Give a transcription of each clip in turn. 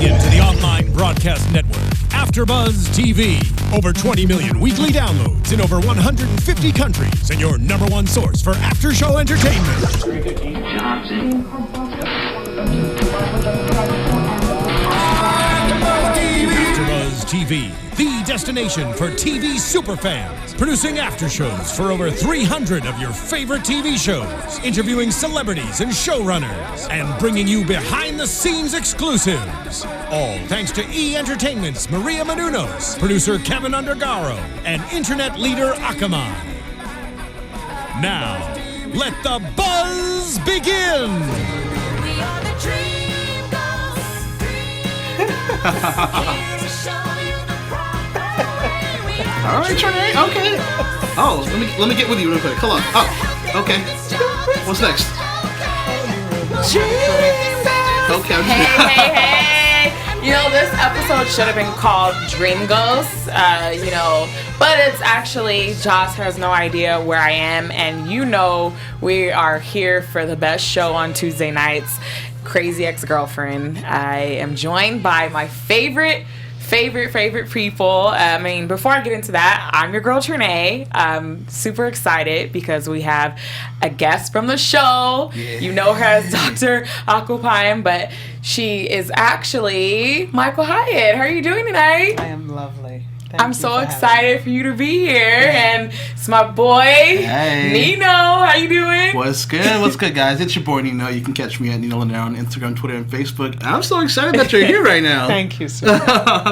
Tuning in to the online broadcast network, AFTERBUZZ TV. Over 20 million weekly downloads in over 150 countries, and your number one source for after-show entertainment. AFTERBUZZ TV, the destination for TV superfans. Producing aftershows for over 300 of your favorite TV shows. Interviewing celebrities and showrunners. And bringing you behind-the-scenes exclusives. All thanks to E! Entertainment's Maria Menounos, producer Kevin Undergaro, and internet leader Akamai. Now, let the buzz begin! We are the Dream All right, Trene. Okay. Oh, let me get with you real quick. Hold on. Oh, okay. What's next? Okay. Hey. You know, this episode should have been called Dream Ghosts, but it's actually Joss has no idea where I am, and we are here for the best show on Tuesday nights, Crazy Ex-Girlfriend. I am joined by my favorite people. Before I get into that, I'm your girl Trene. I'm super excited because we have a guest from the show. Yeah. You know her as Dr. Aquapine, but she is actually Michael Hyatt. How are you doing tonight? I am lovely. I'm so excited for you to be here, and it's my boy, Nino. How you doing? What's good, guys? It's your boy, Nino. You can catch me at Nino Llanera on Instagram, Twitter, and Facebook. I'm so excited that you're here right now. Thank you, sir.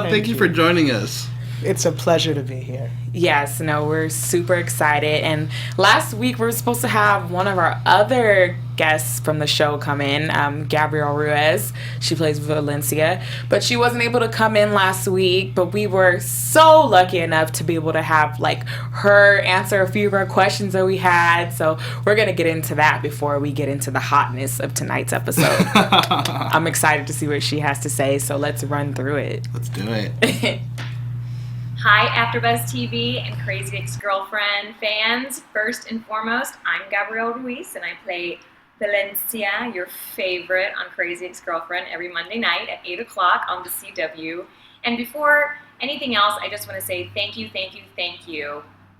Thank you for joining us. It's a pleasure to be here. Yes, we're super excited. And last week we were supposed to have one of our other guests from the show come in, Gabrielle Ruas. She plays Valencia, but she wasn't able to come in last week. But we were so lucky enough to be able to have her answer a few of our questions that we had. So we're gonna get into that before we get into the hotness of tonight's episode. I'm excited to see what she has to say. So let's run through it. Let's do it. Hi, AFTERBUZZ TV and Crazy Ex-Girlfriend fans. First and foremost, I'm Gabrielle Ruas, and I play Valencia, your favorite on Crazy Ex-Girlfriend, every Monday night at 8 o'clock on the CW. And before anything else, I just want to say thank you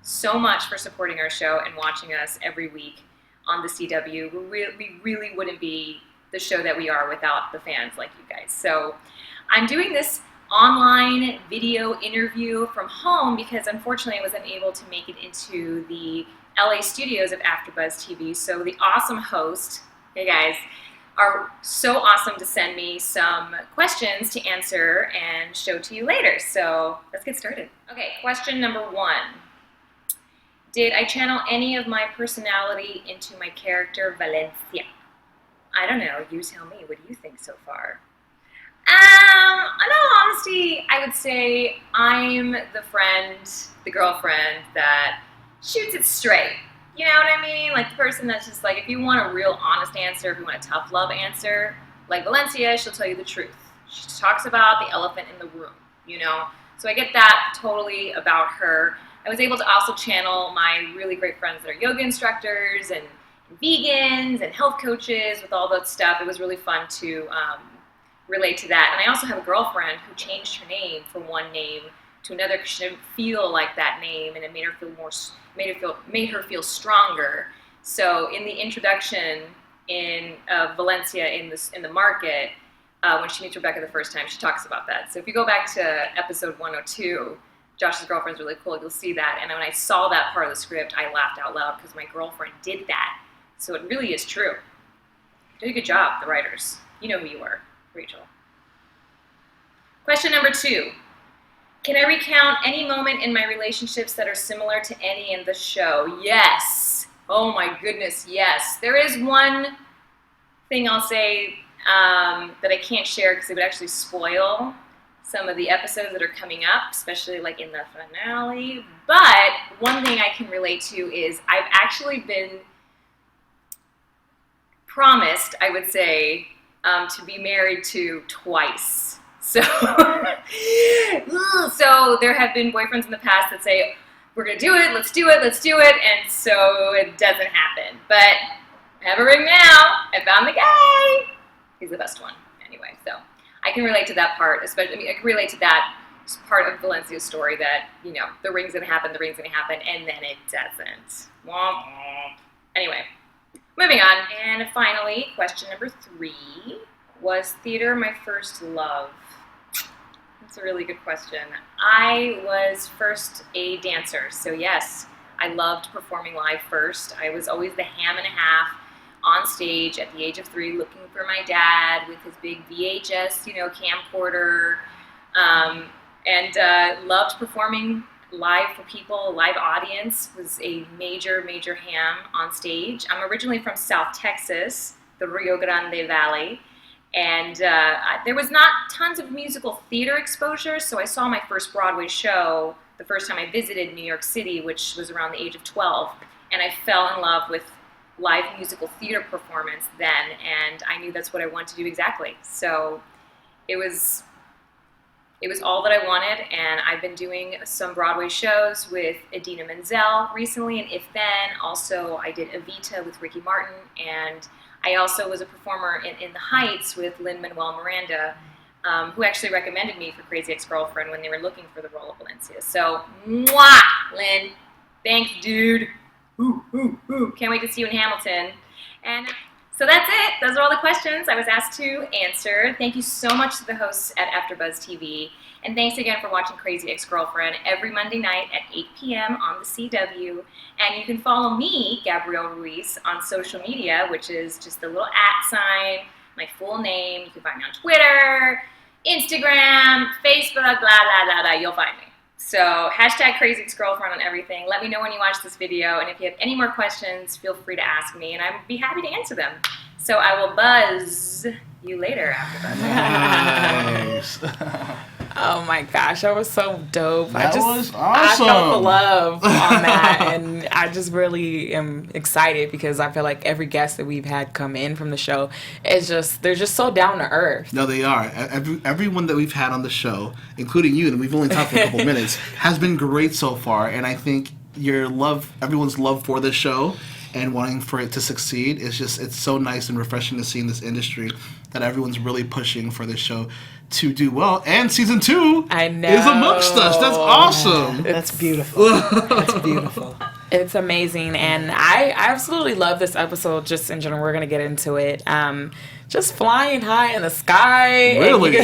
so much for supporting our show and watching us every week on the CW. We really wouldn't be the show that we are without the fans like you guys. So I'm doing this online video interview from home because unfortunately I was unable to make it into the LA studios of AFTERBUZZ TV. So the awesome host, hey guys, are so awesome to send me some questions to answer and show to you later. So let's get started. Okay, question number 1. Did I channel any of my personality into my character Valencia? I don't know, you tell me. What do you think so far? In all honesty, I would say I'm the friend, the girlfriend that shoots it straight. You know what I mean? Like the person that's just like, if you want a real honest answer, if you want a tough love answer, like Valencia, she'll tell you the truth. She talks about the elephant in the room, So I get that totally about her. I was able to also channel my really great friends that are yoga instructors and vegans and health coaches with all that stuff. It was really fun to relate to that. And I also have a girlfriend who changed her name from one name to another because she didn't feel like that name, and it made her feel stronger. So in the introduction in Valencia in the market, when she meets Rebecca the first time, she talks about that. So if you go back to episode 102, Josh's girlfriend's really cool. You'll see that. And when I saw that part of the script, I laughed out loud because my girlfriend did that. So it really is true. Did a good job, the writers. You know who you are. Rachel. Question number 2. Can I recount any moment in my relationships that are similar to any in the show? Yes. Oh my goodness, yes. There is one thing I'll say that I can't share because it would actually spoil some of the episodes that are coming up, especially in the finale. But one thing I can relate to is I've actually been promised, I would say, to be married to twice. So, so there have been boyfriends in the past that say, we're going to do it, let's do it, and so it doesn't happen. But I have a ring now. I found the guy. He's the best one. Anyway, so I can relate to that part, especially. I mean, I can relate to that part of Valencia's story that, you know, the ring's gonna happen, and then it doesn't. Womp womp. Anyway, moving on. And finally, question number 3. Was theater my first love? That's a really good question. I was first a dancer, so yes, I loved performing live first. I was always the ham and a half on stage at the age of 3, looking for my dad with his big VHS, you know, camcorder, and loved performing live for people. Live audience was a major, major ham on stage. I'm originally from South Texas, the Rio Grande Valley, and there was not tons of musical theater exposure, so I saw my first Broadway show the first time I visited New York City, which was around the age of 12, and I fell in love with live musical theater performance then, and I knew that's what I wanted to do exactly. So it was all that I wanted, and I've been doing some Broadway shows with Idina Menzel recently, and If Then. Also, I did Evita with Ricky Martin, and I also was a performer in The Heights with Lin-Manuel Miranda, who actually recommended me for Crazy Ex-Girlfriend when they were looking for the role of Valencia. So, mwah, Lynn. Thanks, dude. Can't wait to see you in Hamilton. And so that's it. Those are all the questions I was asked to answer. Thank you so much to the hosts at AfterBuzz TV. And thanks again for watching Crazy Ex-Girlfriend every Monday night at 8 p.m. on the CW. And you can follow me, Gabrielle Ruas, on social media, which is just the little @ sign, my full name. You can find me on Twitter, Instagram, Facebook, blah, blah, blah, blah. You'll find me. So hashtag Crazy Ex-Girlfriend on everything. Let me know when you watch this video, and if you have any more questions, feel free to ask me, and I'd be happy to answer them. So I will buzz you later after Nice. Oh my gosh, that was so dope. That was I felt the awesome. love on that, and I just really am excited because I feel like every guest that we've had come in from the show is they're just so down to earth. No, they are. Everyone that we've had on the show, including you, and we've only talked for a couple minutes, has been great so far. And I think everyone's love for this show and wanting for it to succeed it's so nice and refreshing to see in this industry that everyone's really pushing for this show to do well. And season 2 I know. is amongst us. That's awesome. That's beautiful. That's beautiful. It's amazing, and I absolutely love this episode just in general. We're going to get into it. Just flying high in the sky. Really? You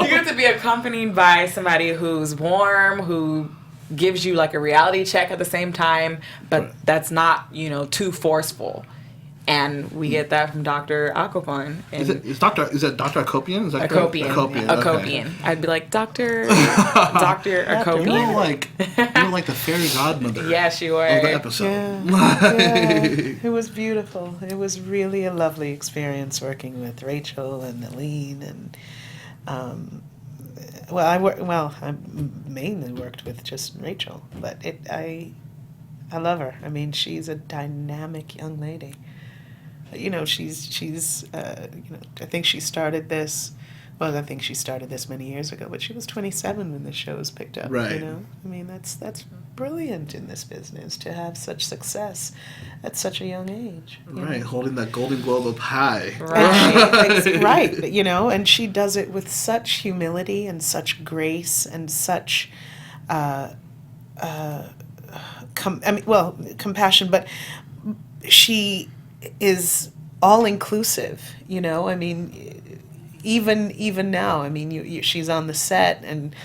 get to be accompanied by somebody who's warm, who gives you like a reality check at the same time, but that's not, too forceful. And we get that from Dr. Acopian. Is that Dr. Acopian? Is that Acopian. Acopian. Acopian. Okay. I'd be like, Dr. Acopian. You're like the fairy godmother. Yes, you are. Of the episode. Yeah. It was beautiful. It was really a lovely experience working with Rachel and Aline, and I mainly worked with just Rachel, but I love her. I mean, she's a dynamic young lady. She's I think she started this. Well, I think she started this many years ago, but she was 27 when the show was picked up. Right. I mean, that's brilliant in this business to have such success at such a young age. Right, holding that Golden Globe up high. Right. And she does it with such humility and such grace and such compassion, but she is all inclusive. I mean, even now. I mean, she's on the set and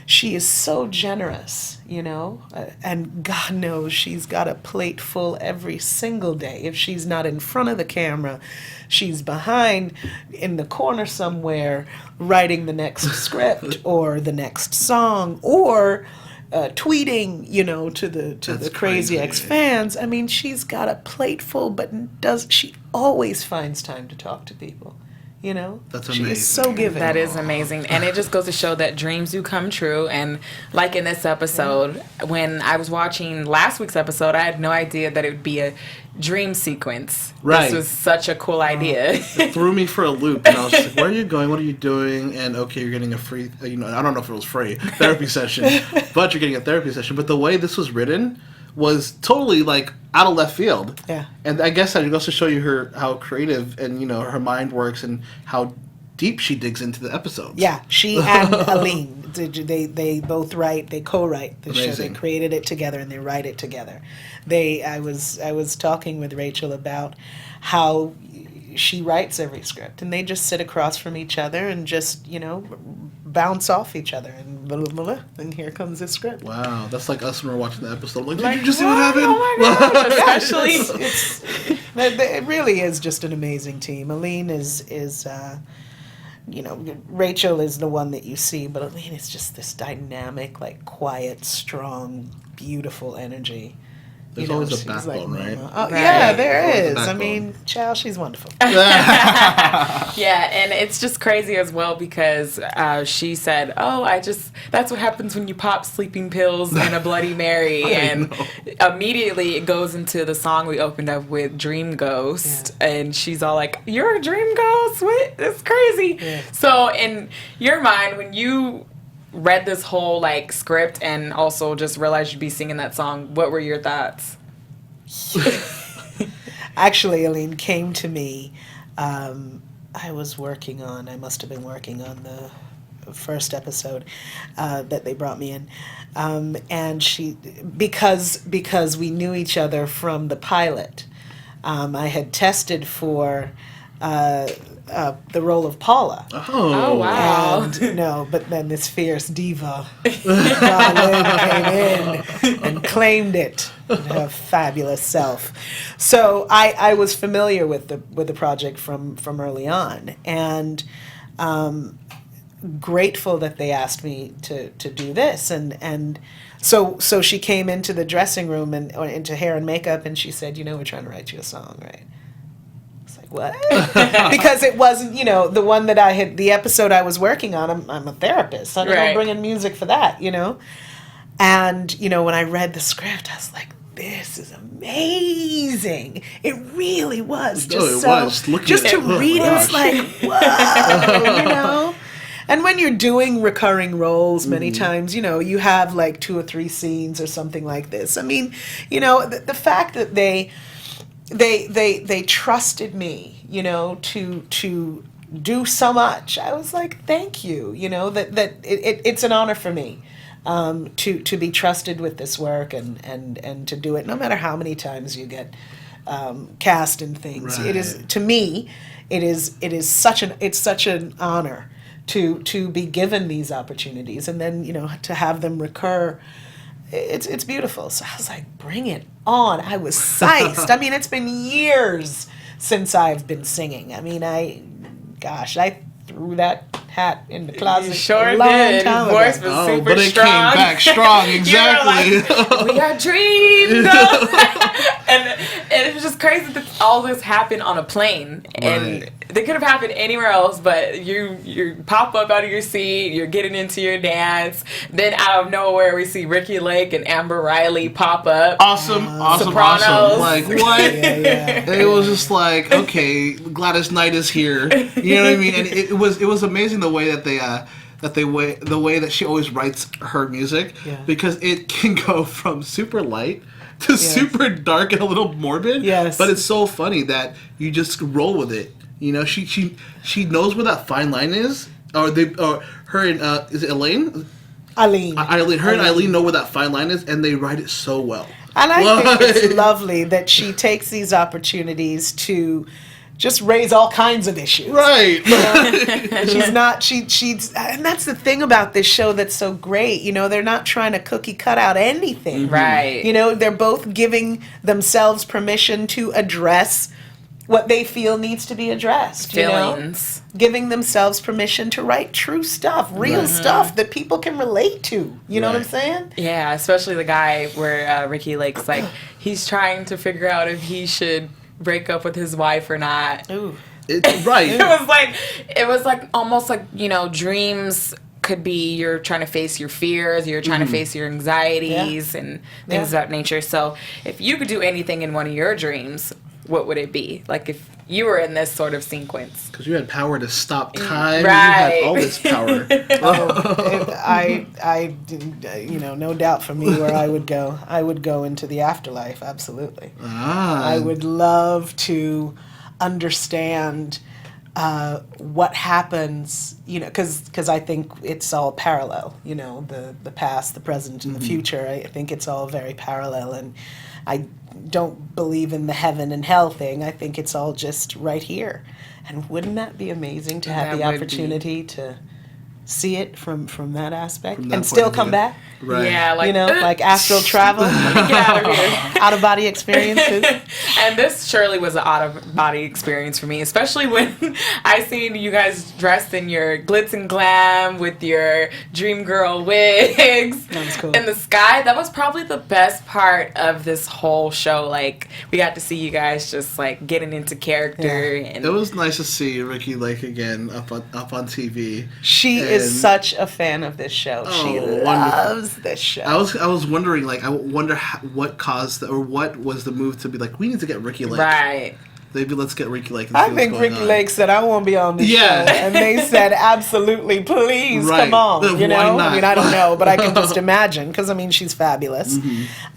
she is so generous. And God knows she's got a plate full every single day. If she's not in front of the camera, she's behind in the corner somewhere writing the next script or the next song or tweeting, to the Crazy Ex fans. I mean, she's got a plate full, but she always finds time to talk to people. That's she amazing. is so giving. That is amazing. And it just goes to show that dreams do come true. And like in this episode, when I was watching last week's episode, I had no idea that it would be a dream sequence. Right. This was such a cool idea. It threw me for a loop, and I was like, where are you going? What are you doing? And okay, you're getting a free, I don't know if it was free, therapy session, but you're getting a therapy session. But the way this was written was totally like out of left field. Yeah. And I guess that goes to show you how creative and her mind works and how deep she digs into the episodes. Yeah, she and Aline, they both write, they co-write the show. They Amazing. created it together and they write it together. I was talking with Rachel about how she writes every script, and they just sit across from each other and just, bounce off each other, and blah, blah, blah, and here comes the script. Wow, that's like us when we're watching the episode. Like, did you just see what happened? Oh my gosh, especially. It really is just an amazing team. Aline is Rachel is the one that you see, but Aline is just this dynamic, like quiet, strong, beautiful energy. There's always a she's backbone, right? Oh, Right. yeah, there Always a is. I backbone. mean, child, she's wonderful. Yeah, and it's just crazy as well because she said, that's what happens when you pop sleeping pills and a Bloody Mary. And immediately it goes into the song we opened up with, Dream Ghost. Yeah. And she's all like, you're a dream ghost? What? That's crazy. Yeah. So in your mind, when you read this whole like script and also just realized you'd be singing that song, what were your thoughts? Actually, Aline came to me. I must have been working on the first episode that they brought me in. And she, because we knew each other from the pilot, I had tested for the role of Paula. Oh, wow. And but then this fierce diva Darlene came in and claimed it, her fabulous self. So I was familiar with the project from early on, and grateful that they asked me to do this. And so she came into the dressing room or into hair and makeup, and she said, we're trying to write you a song, right? What? Because it wasn't, the one that the episode I was working on, I'm a therapist. So I don't bring in music for that, And, when I read the script, I was like, this is amazing. It really was. Just to read it, it's like, whoa, And when you're doing recurring roles many times, you have like 2 or 3 scenes or something like this. I mean, the fact that they trusted me, to do so much. I was like, thank you, that it's an honor for me to be trusted with this work and to do it, no matter how many times you get cast in things. Right. It is, to me, it is such an honor to be given these opportunities, and then to have them recur. It's beautiful. So I was like, bring it on. I was psyched. I mean, it's been years since I've been singing. I mean, I threw that hat in the closet. You sure a long did. time Your voice ago. was Oh, super but it strong. came back strong, exactly. You were like, we are dreams. and it was just crazy that all this happened on a plane. And Right. they could have happened anywhere else, but you pop up out of your seat, you're getting into your dance. Then out of nowhere, we see Ricky Lake and Amber Riley pop up. Awesome. Sopranos. Like, what? Yeah. It was just like, okay, Gladys Knight is here. You know what I mean? And it was amazing the way that the way that she always writes her music, Yeah. because it can go from super light to super dark and a little morbid. Yes. But it's so funny that you just roll with it. She knows where that fine line is. Or her and is it Elaine? Aline. Her and Eileen know where that fine line is, and they write it so well. And I think it's lovely that she takes these opportunities to just raise all kinds of issues. Right. She's and that's the thing about this show that's so great. They're not trying to cookie cut out anything. Right. They're both giving themselves permission to address what they feel needs to be addressed. Feelings. Giving themselves permission to write true stuff, real stuff that people can relate to. You know what I'm saying? Yeah, especially the guy where Ricky Lake's like, he's trying to figure out if he should break up with his wife or not. Ooh. Right. It was like almost like, dreams could be you're trying to face your fears, you're trying to face your anxieties and things of that nature. So if you could do anything in one of your dreams, what would it be? Like if you were in this sort of sequence. Because you had power to stop time. Right. You had all this power. I didn't, no doubt for me where I would go. I would go into the afterlife, absolutely. I would love to understand what happens, because I think it's all parallel, the past, the present, and the future. I think it's all very parallel, and I don't believe in the heaven and hell thing. I think it's all just right here. And wouldn't that be amazing to have That the would opportunity to see it from that aspect From that and point still of come view. back? Right. Yeah, like Like astral travel, get out of here. out of body experiences. And this surely was an out-of-body experience for me, especially when I seen you guys dressed in your glitz and glam with your dream girl wigs That was cool. in the sky. That was probably the best part of this whole show. Like, we got to see you guys just, like, getting into character. And It was nice to see Ricky Lake again up on TV. She is And- such a fan of this show. She Oh, loves this show. I was wondering, like, I wonder what caused or what was the move to be like, we need to get Ricky Lake. right. Maybe let's get Ricky Lake. And I see think what's going Ricky on. Lake said, I want to be on this Yeah. show. And they said, absolutely, please, Right. come on. Why not? I mean, I don't know, but I can just imagine, because, I mean, she's fabulous.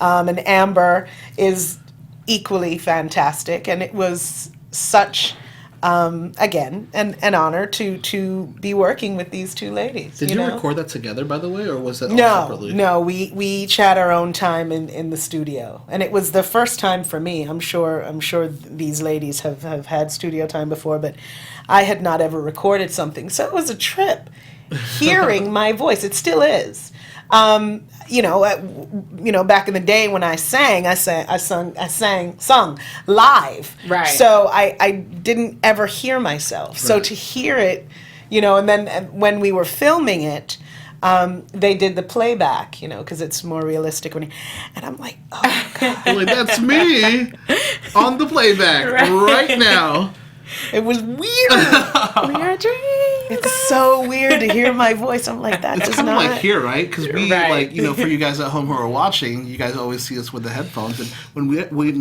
And Amber is equally fantastic. And it was such, again, an honor to be working with these two ladies. Did you know? record that together, by the way, or was that all No, separately? no, we each had our own time in the studio, and it was the first time for me. I'm sure these ladies have had studio time before, but I had not ever recorded something, so it was a trip. Hearing my voice, it still is. Back in the day when I sung live. Right. So I didn't ever hear myself. So Right. to hear it, and then when we were filming it, they did the playback, because it's more realistic and I'm like, oh God, Like, that's me on the playback right now. it was weird. We are dreaming. It's so weird to hear my voice. I'm like, that It's does kind of not. like here, right? Because we, Right. like, for you guys at home who are watching, you guys always see us with the headphones, and when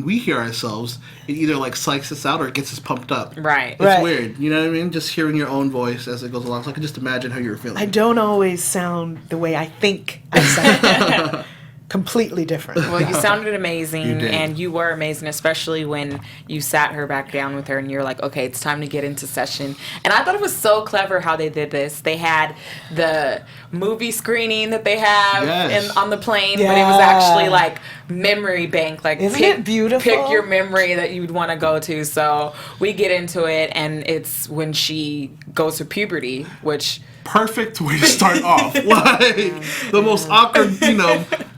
we hear ourselves, it either like psychs us out or it gets us pumped up. Right. It's Right. weird, you know what I mean? Just hearing your own voice as it goes along. So I can just imagine how you're feeling. I don't always sound the way I think I sound. Completely different. Well, you sounded amazing, You did. and you were amazing, especially when you sat her back down with her and you're like, okay, it's time to get into session. And I thought it was so clever how they did this. They had the movie screening that they have Yes. on the plane, but it was Yeah. actually like memory bank. Like, Isn't pick, it beautiful? Pick your memory that you'd want to go to. So we get into it, and it's when she goes to puberty, which... Perfect way to start off. Like, the most awkward,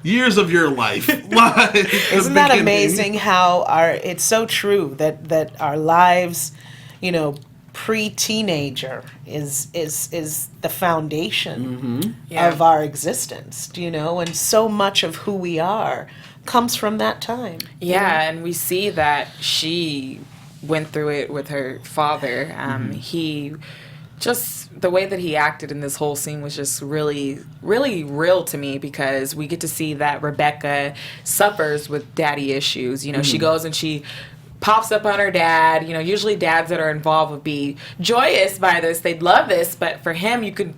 years of your life. Like, the Isn't that beginning. amazing how it's so true that our lives, pre-teenager is the foundation Yeah. of our existence, and so much of who we are comes from that time. Yeah, and we see that she went through it with her father. He just, the way that he acted in this whole scene was just really, really real to me, because we get to see that Rebecca suffers with daddy issues. She goes and she pops up on her dad. Usually dads that are involved would be joyous by this. They'd love this, but for him, you could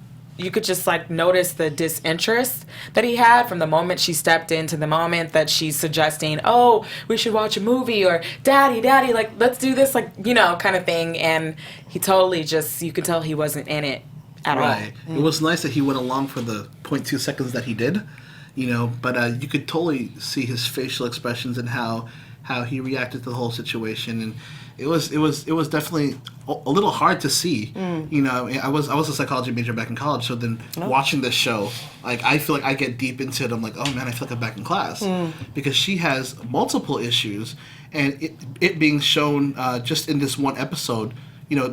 just like notice the disinterest that he had from the moment she stepped in to the moment that she's suggesting, oh, we should watch a movie, or daddy, like, let's do this, like, kind of thing. And he totally just, you could tell he wasn't in it at Right. all. It was nice that he went along for the 0.2 seconds that he did, but you could totally see his facial expressions and how he reacted to the whole situation, and it was definitely a little hard to see. I was a psychology major back in college, so then watching this show, like, I feel like I get deep into it. I'm like, oh man, I feel like I'm back in class, because she has multiple issues, and it being shown just in this one episode,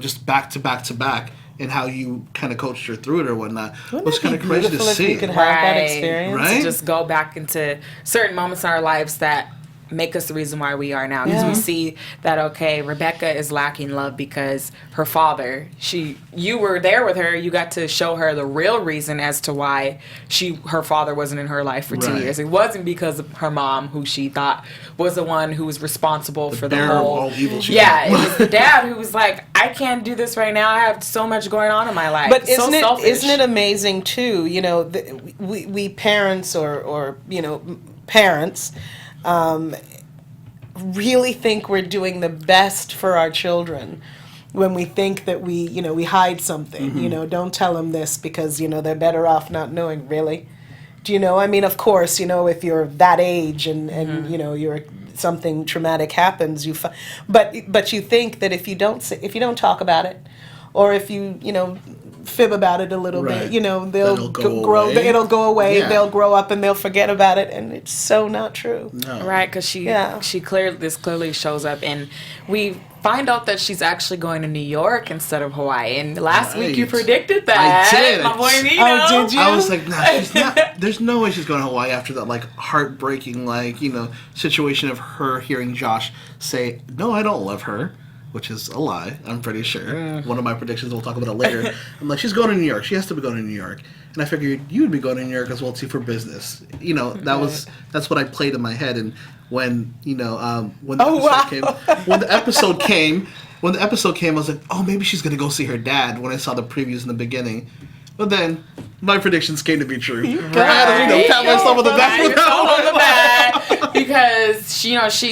just back to back to back, and how you kind of coached her through it or whatnot was kind of crazy to Beautiful if see. we could have that Right. experience. Right? To just go back into certain moments in our lives that make us the reason why we are now, because Yeah. we see that, okay, Rebecca is lacking love because her father, you were there with her, you got to show her the real reason as to why her father wasn't in her life for 2 Right. years. It wasn't because of her mom, who she thought was the one who was responsible for the bearer of whole all evil she yeah, was. it was the dad who was like, I can't do this right now, I have so much going on in my life. But It's so selfish. isn't it amazing too? We parents or parents really think we're doing the best for our children, when we think that we hide something, don't tell them this because, they're better off not knowing, really. Do you know? I mean, of course, if you're that age and you're something traumatic happens, but you think that if you don't talk about it, or if you fib about it a little bit, they'll grow. It'll go away. Yeah. They'll grow up and they'll forget about it, and it's so not true. No. Right, because she clearly shows up, and we find out that she's actually going to New York instead of Hawaii. And last week you predicted that. I did. My boy Nino. Oh, did you? I was like, nah, she's not. There's no way she's going to Hawaii after that, like, heartbreaking, situation of her hearing Josh say, "No, I don't love her," which is a lie, I'm pretty sure. One of my predictions, we'll talk about it later. I'm like, she's going to New York. She has to be going to New York. And I figured you would be going to New York as well, too, for business. That's what I played in my head. And when the episode came, I was like, oh, maybe she's going to go see her dad when I saw the previews in the beginning. But then my predictions came to be true. Pat myself on the back. Because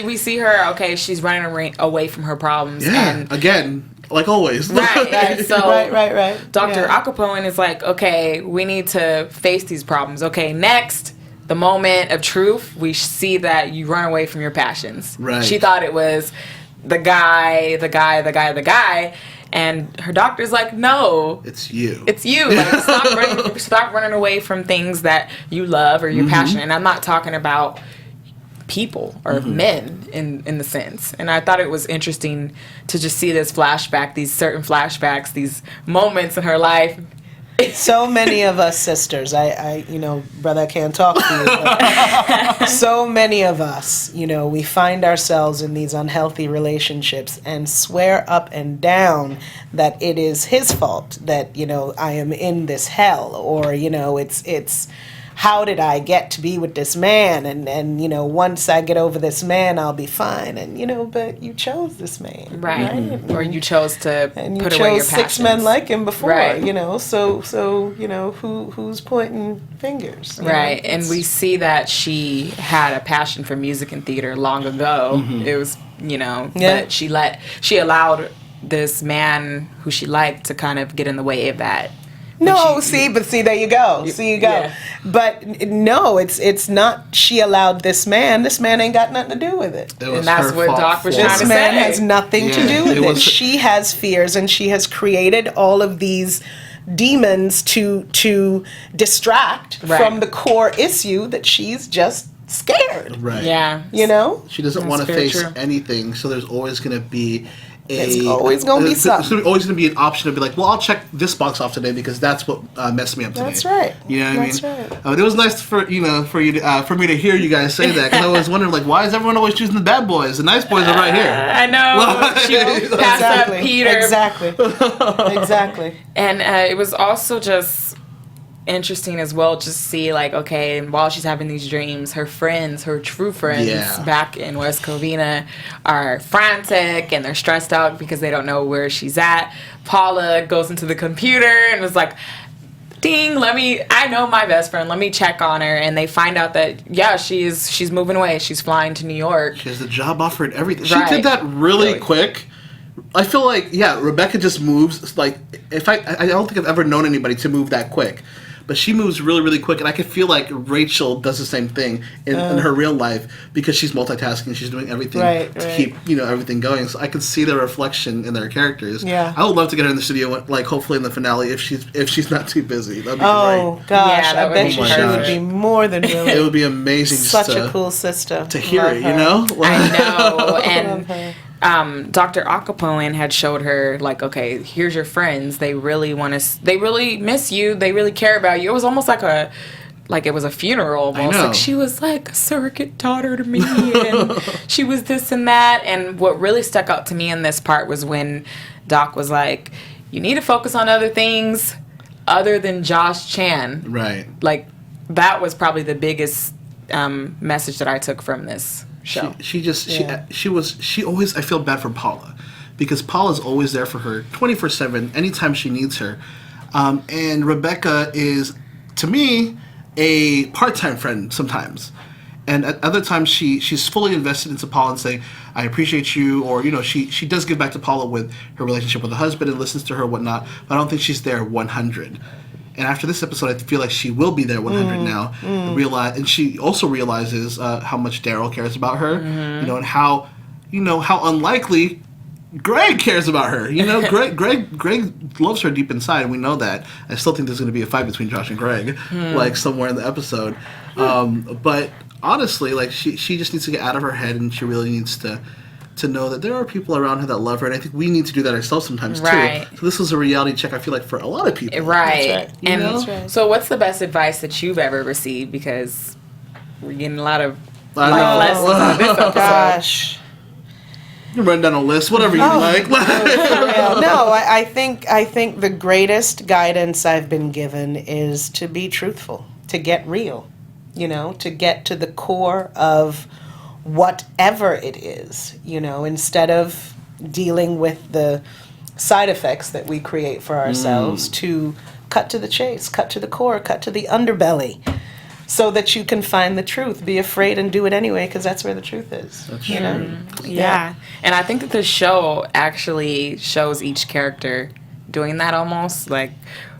we see her. She's running away from her problems. Yeah, and again, like always. Right. So right. Dr. Acapone is like, okay, we need to face these problems. Okay, next, the moment of truth, we see that you run away from your passions. Right. She thought it was the guy. And her doctor's like, no. It's you. It's you. Like, stop running away from things that you love or you're passionate. And I'm not talking about people or men in the sense. And I thought it was interesting to just see this flashback, these certain flashbacks, these moments in her life. So many of us sisters, I brother, I can't talk to you, but so many of us, we find ourselves in these unhealthy relationships and swear up and down that it is his fault that, I am in this hell, or, it's how did I get to be with this man? And once I get over this man, I'll be fine. And, but you chose this man. Right. Or you chose to and you put away your chose passions. 6 men like him before, Right. So who's pointing fingers? Right. And we see that she had a passion for music and theater long ago. It was, but she allowed this man who she liked to kind of get in the way of that. No, see, there you go. Yeah. But no, it's not she allowed this man. This man ain't got nothing to do with it. And that's what Doc was trying This to man say. has nothing to do with it. She has fears, and she has created all of these demons to distract from the core issue that she's just scared. Right. Yeah. She doesn't want to very face true. anything, so there's always going to be It's always going to be something. There's always going to be an option to be like, well, I'll check this box off today because that's what messed me up today. That's right. You know what I mean? That's right. But it was nice for me to hear you guys say that, because I was wondering, like, why is everyone always choosing the bad boys? The nice boys are right here. I know. She passed up Peter. Exactly. And it was also just interesting as well, just see, like, okay, while she's having these dreams, her friends, her true friends back in West Covina are frantic and they're stressed out because they don't know where she's at. Paula goes into the computer and was like, ding, I know my best friend, let me check on her. And they find out that, she's moving away. She's flying to New York. She has the job offer and everything. Right. She did that really quick. I feel like, Rebecca just moves, like, I don't think I've ever known anybody to move that quick. But she moves really, really quick, and I could feel like Rachel does the same thing in her real life because she's multitasking. She's doing everything to keep everything going. So I could see the reflection in their characters. Yeah. I would love to get her in the studio, like hopefully in the finale, if she's not too busy. That'd be Oh gosh, Yeah, that I would bet be you she would be more than willing. great. It would be amazing. Such just a cool sister. to hear Love it. her. You know. I know. Love her. And Dr. Acapone had showed her, like, okay, here's your friends. They really they really miss you. They really care about you. It was almost like it was a funeral almost. know. Like, she was like a surrogate daughter to me, and she was this and that. And what really stuck out to me in this part was when Doc was like, you need to focus on other things other than Josh Chan. Right. Like, that was probably the biggest message that I took from this show. She always, I feel bad for Paula because Paula's always there for her 24/7 anytime she needs her, and Rebecca is, to me, a part-time friend sometimes, And at other times, she's fully invested into Paula and saying, "I appreciate you," or she does give back to Paula with her relationship with the husband and listens to her whatnot. But I don't think she's there 100. And after this episode, I feel like she will be there 100 now. And she also realizes how much Daryl cares about her, and how unlikely Greg cares about her. Greg loves her deep inside. We know that. I still think there's going to be a fight between Josh and Greg, like somewhere in the episode. But honestly, like she just needs to get out of her head, and she really needs to know that there are people around her that love her, and I think we need to do that ourselves sometimes too. So this was a reality check, I feel like, for a lot of people. Right. So what's the best advice that you've ever received? Because we're getting a lot of lessons on this episode. Gosh. You run down a list, whatever you like. No, I think the greatest guidance I've been given is to be truthful, to get real, to get to the core of whatever it is, instead of dealing with the side effects that we create for ourselves, to cut to the chase, cut to the core, cut to the underbelly, so that you can find the truth. Be afraid and do it anyway, because that's where the truth is. That's Yeah. And I think that the show actually shows each character doing that almost. Like,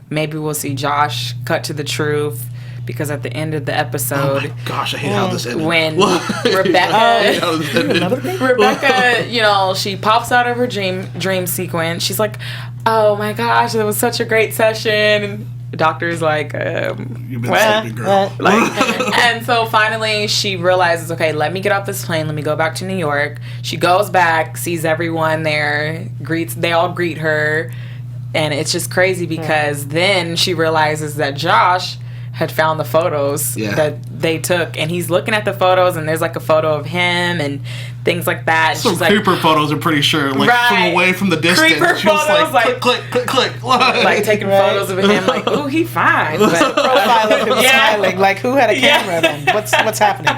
maybe we'll see Josh cut to the truth, because at the end of the episode, oh my gosh, I hate how this ended. When Rebecca, she pops out of her dream sequence. She's like, "Oh my gosh, it was such a great session." And the doctor's like, "You've been sleeping, girl." And so finally she realizes, okay, let me get off this plane. Let me go back to New York. She goes back, sees everyone there, they all greet her, and it's just crazy because then she realizes that Josh had found the photos that they took, and he's looking at the photos, and there's like a photo of him and things like that. Some she's creeper photos, I'm pretty sure, like from away from the distance. Creeper she was photos, like click. Like taking photos of him, like, ooh, he fine. But profile of him smiling, like, who had a camera then? What's happening?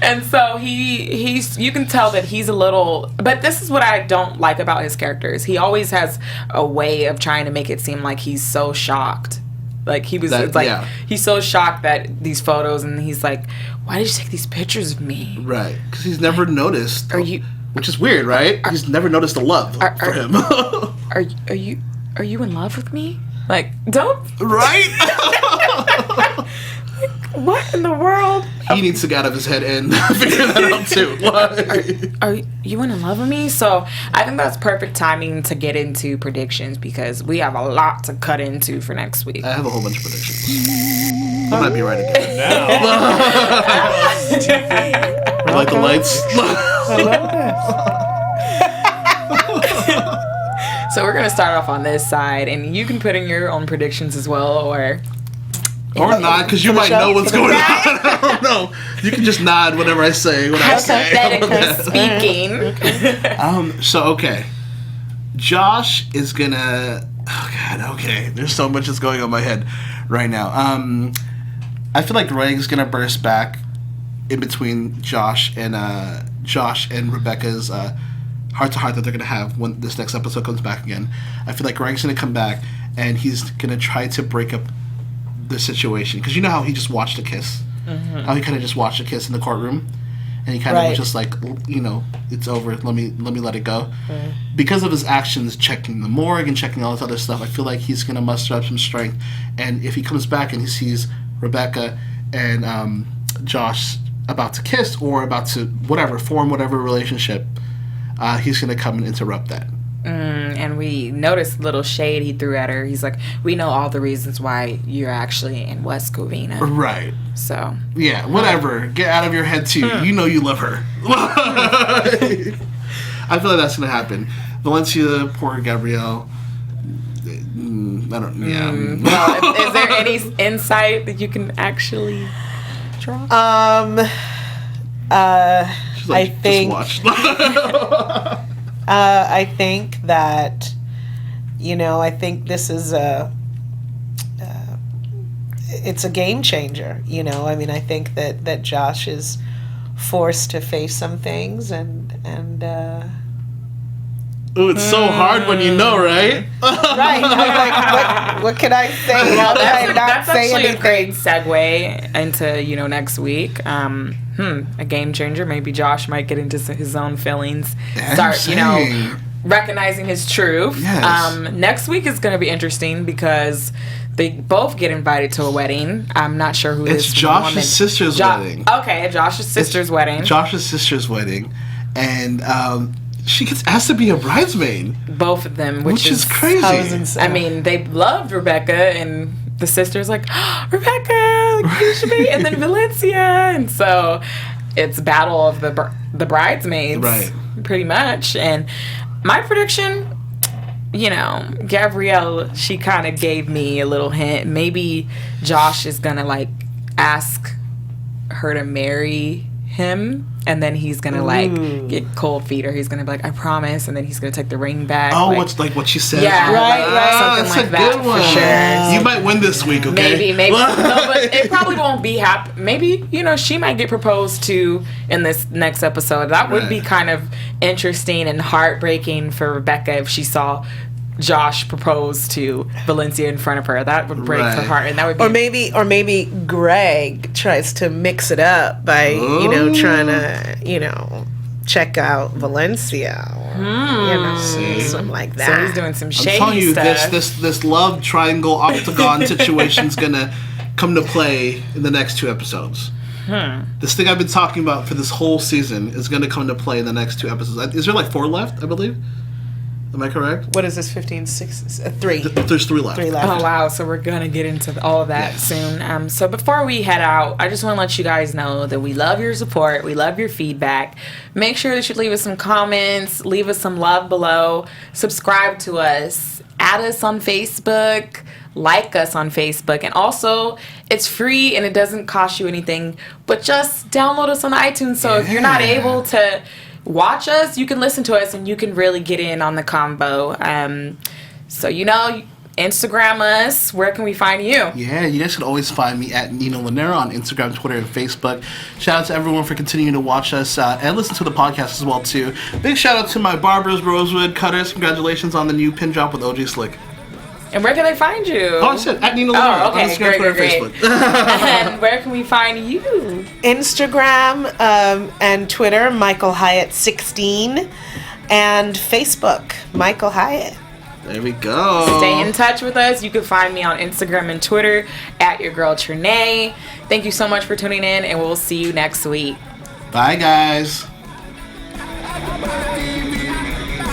And so he's you can tell that he's a little, but this is what I don't like about his characters. He always has a way of trying to make it seem like he's so shocked. Like he's so shocked that these photos, and he's like, "Why did you take these pictures of me?" Right, because he's never noticed. Which is weird, right? He's never noticed the love for him. Are you in love with me? Like, don't. Right. What in the world? He needs to get out of his head and figure that out too. Are you in love with me? So I think that's perfect timing to get into predictions, because we have a lot to cut into for next week. I have a whole bunch of predictions. I might be right again. Now. You like the lights? I love this. So we're gonna start off on this side, and you can put in your own predictions as well, or not, because you might know what's going on. I don't know. You can just nod whenever I say what I say. Hypothetically speaking. Okay. Josh is gonna... Oh, God, okay. There's so much that's going on in my head right now. I feel like Greg's gonna burst back in between Josh and Rebecca's heart-to-heart that they're gonna have when this next episode comes back again. I feel like Greg's gonna come back, and he's gonna try to break up the situation, because you know how he just watched a kiss, how he kind of just watched a kiss in the courtroom, and he kind of was just like, it's over, let me let it go. Because of his actions, checking the morgue and checking all this other stuff, I feel like he's gonna muster up some strength, and if he comes back and he sees Rebecca and Josh about to kiss or about to form whatever relationship, he's gonna come and interrupt that. And we noticed the little shade he threw at her. He's like, we know all the reasons why you're actually in West Covina. Right. So. Yeah, whatever. Get out of your head, too. You know you love her. I feel like that's going to happen. Valencia, poor Gabrielle. I don't, Well, is there any insight that you can actually draw? She's like, I think... Just watch. I think that, I think this is it's a game changer, I mean, I think that Josh is forced to face some things, and Ooh, it's so hard when you know, right? Right. I'm like, what can I say? How can I not That's say actually anything? a great segue into next week. A game changer. Maybe Josh might get into his own feelings. Start recognizing his truth. Yes. Next week is going to be interesting because they both get invited to a wedding. I'm not sure who it is. It's Josh's sister's wedding. Okay, Josh's sister's wedding. Josh's sister's wedding, and she gets asked to be a bridesmaid. Both of them, which is crazy. That was insane. I mean, they loved Rebecca, and the sister's like, oh, Rebecca, you should be, and then Valencia, and so it's battle of the bridesmaids, Right? Pretty much. And my prediction, Gabrielle, she kind of gave me a little hint. Maybe Josh is gonna like ask her to marry him, and then he's gonna like get cold feet, or he's gonna be like, I promise, and then he's gonna take the ring back. Oh, what's like what she said? Yeah, right. something That's like a that good one. for sure. You might win this week, okay? Maybe. No, but it probably won't be happy. Maybe, she might get proposed to in this next episode. That would be kind of interesting and heartbreaking for Rebecca if she saw Josh propose to Valencia in front of her. That would break her heart, and that would be Or maybe Greg tries to mix it up by trying to check out Valencia or something like that. So he's doing some I'm shady telling you, stuff. this love triangle octagon situation's gonna come to play in the next 2 episodes. This thing I've been talking about for this whole season is gonna come to play in the next 2 episodes. Is there like 4 left? I believe. Am I correct? What is this? 15, 6, 3. There's 3 left. 3 left. Oh wow! So we're gonna get into all of that soon. So before we head out, I just want to let you guys know that we love your support. We love your feedback. Make sure that you leave us some comments, leave us some love below, subscribe to us, add us on Facebook, like us on Facebook, and also it's free and it doesn't cost you anything. But just download us on iTunes. So if you're not able to watch us, you can listen to us and you can really get in on the combo. So Instagram us. Where can we find you? Yeah, you guys can always find me at Nino Llanera on Instagram, Twitter, and Facebook. Shout out to everyone for continuing to watch us and listen to the podcast as well too. Big shout out to my barbers, Rosewood Cutters. Congratulations on the new pin drop with OG Slick. And where can they find you? Oh, I said at Nino Llanera Oh, okay, on Instagram, Twitter, great. and Facebook. And where can we find you? Instagram and Twitter, Michael Hyatt 16, and Facebook, Michael Hyatt. There we go. Stay in touch with us. You can find me on Instagram and Twitter at your girl Trene. Thank you so much for tuning in, and we'll see you next week. Bye, guys.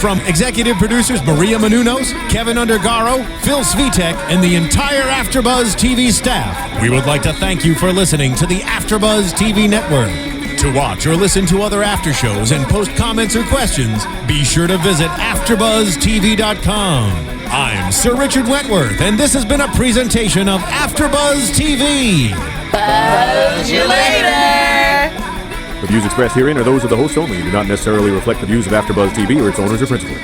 From executive producers Maria Menounos, Kevin Undergaro, Phil Svitek, and the entire AfterBuzz TV staff, we would like to thank you for listening to the AfterBuzz TV network. To watch or listen to other after shows and post comments or questions, be sure to visit AfterBuzzTV.com. I'm Sir Richard Wentworth, and this has been a presentation of AfterBuzz TV. Buzz you later! The views expressed herein are those of the host only and do not necessarily reflect the views of AfterBuzz TV or its owners or principals.